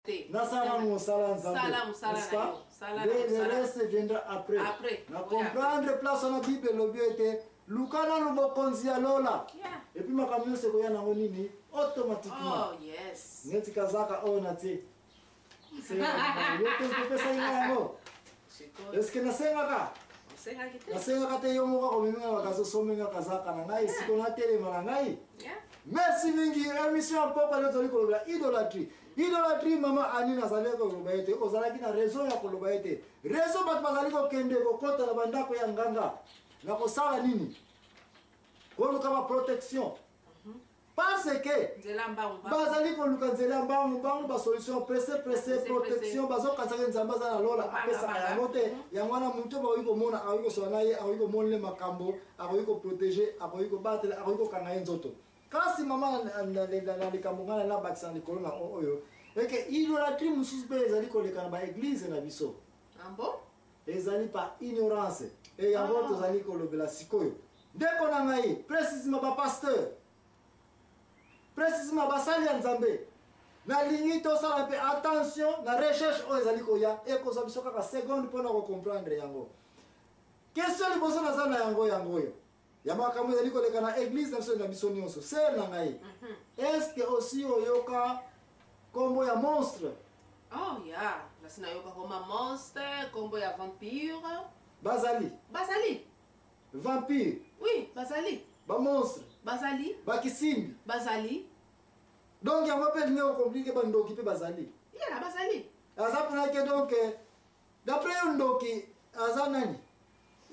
Le reste viendra après. Na comprendre place na Bible l'objet Lukana no bokonzi ya lola. Et puis makamyo se koya na nini automatiquement. Oh yes. Ngeti kazaka ona ti. C'est yote pesa yango. Est-ce que na senga ka? Na senga ka te yomo ka komenga bakazo somenga kazaka na ngai siko na tele mara ngai. Merci mingi émission papa le toli ko idolâtrie. Idolâtrie mama ani na zaleka ko lobaete ozalaki na raison ya ko lobaete. Raison bat bazali ko kende ko kota na bandako ya nganga. Na kosala nini? Koluka ba protection. Parce que bazali koluka nzela mbangu ba solution pressé protection bazo kasaka nzamba za na lola apesa ya mote ya mwana muntu ba wiko mona awiko sona ye awiko monle makambo awiko protéger awiko batela awiko kanga nzoto. Kasi mama na likambo ngana na bakisa ni corona oyo eke idolâtrie mususu pe ezali koleka na église na biso. Ambo? Ezali pa ignorance. Et yango tozali kolobela sikoyo. Ndeko na ngai, précisément ba pasteur. Précisément ba sali ya Nzambe. Na lingi to sala pe attention na recherche o ezali koya e ko zabiso kaka seconde pona ko comprendre yango. Question liboso na zana yango yo. Ya makambo ezali koleka na église na biso nyonso. C'est na ngai. Est-ce que aussi oyoka kombo ya monstre? Oh yeah, la sina yoka koma monster, kombo ya vampire. Bazali. Bazali. Vampire. Oui, Bazali. Ba monstre. Bazali. Ba kisimbi. Bazali. Donc yango pe ne compliqué ba ndoki pe bazali. Yeah, Bazali. Azapuna ke donc d'après ndoki azanani.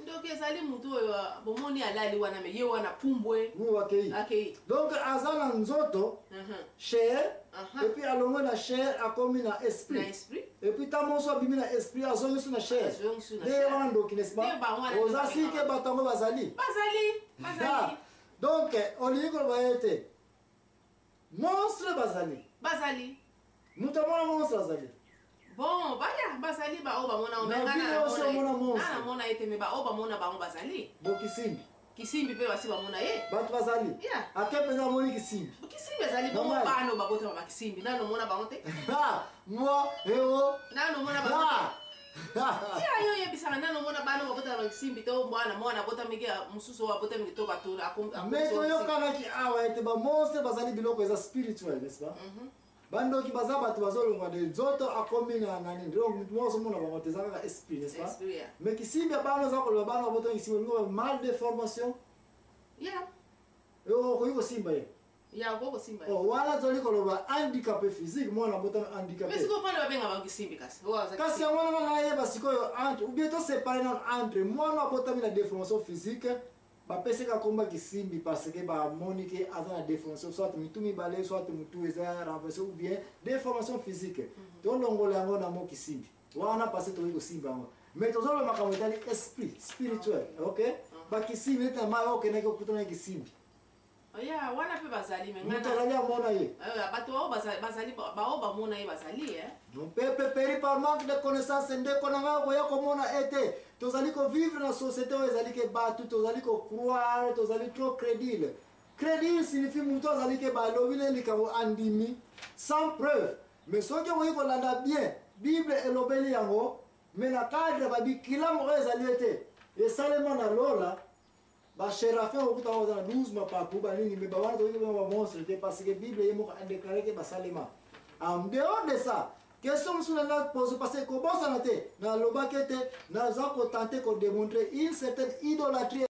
Ndoki ezali mutu oyo bomoni alali wana me ye wana pumbwe. Mu akei. Akei. Donc azana nzoto. Chair. Et puis alongo na chair akomi na esprit. Na esprit. Et puis tamonso abimi na esprit azongi sur na chair. De wana ndoki n'est-ce pas? Ozasi ke batango bazali. Bazali. Donc on dit ko baete. Monstre bazali. Bazali. Mutamona monstre bazali. Bon, baya bazali ba oba mona omenga na mona ete me ba oba mona ba bazali. Bo kisimbi. Kisimbi pe basi ba mona ye. Ba bazali. Yeah. Akepe na moni kisimbi. Kisimbi bazali bo bano ba bota ba kisimbi. Nano mona ba onte? Ah, moi eo. Nano mona ba. Ya yo ye bisanga nano mona bano ba bota ba kisimbi to mwana mona bota mige mususu wa bota mige to batula akum. Mais to yo kana ki awa ete ba monstre bazali biloko eza spirituel, n'est-ce pas? Bando ki baza batu bazolongwa de nzoto akomi na nani donc mutu moko mona bango tezaka ka esprit, n'est-ce pas? Mais kisimbi bano za koloba bano boto kisimbi ngo mal de formation. Yeah. Yo ko simba ye. Ya ko simba. Oh wala zoli koloba handicapé physique mona boto handicapé. Mais siko pale babenga ba kisimbi kasi. Kasi mwana na ye basiko entre ou bien to séparer entre mwana boto na déformation physique. Ba peseka komba kisimbi parce que ba monique azana déformation soit mitumi balé soit mutu eza renversé ou bien déformation physique. To longola yango na mo kisimbi. Wana passé to ko simba ngo. Mais to zolo makambo tali esprit spirituel, OK? Ba kisimbi ta ma OK na ko kutana kisimbi. Oya wana pe bazali menga. Mutala mona ye. Bato o bazali ba o ba mona ye bazali Non pepe péri par manque de connaissance ndeko na nga ko ya ko mona ete. Tozali ko vivre dans la société où ezali ke batu tozali ko croire tozali trop crédible. Crédible signifie muto tozali ke ba lobile likabo andimi sans preuve. Mais soki ko ko landa bien Bible elobeli yango mais na cadre ba bikila mo ezali ete et seulement na lola ba sherafin okuta na 12 mapapu ba nini mais ba wana to ba monstre parce que Bible yemo a déclaré que ba salema. En dehors de ça question sur la pose parce que comment ça n'a été dans le baquette dans un tenter de démontrer une certaine idolâtrie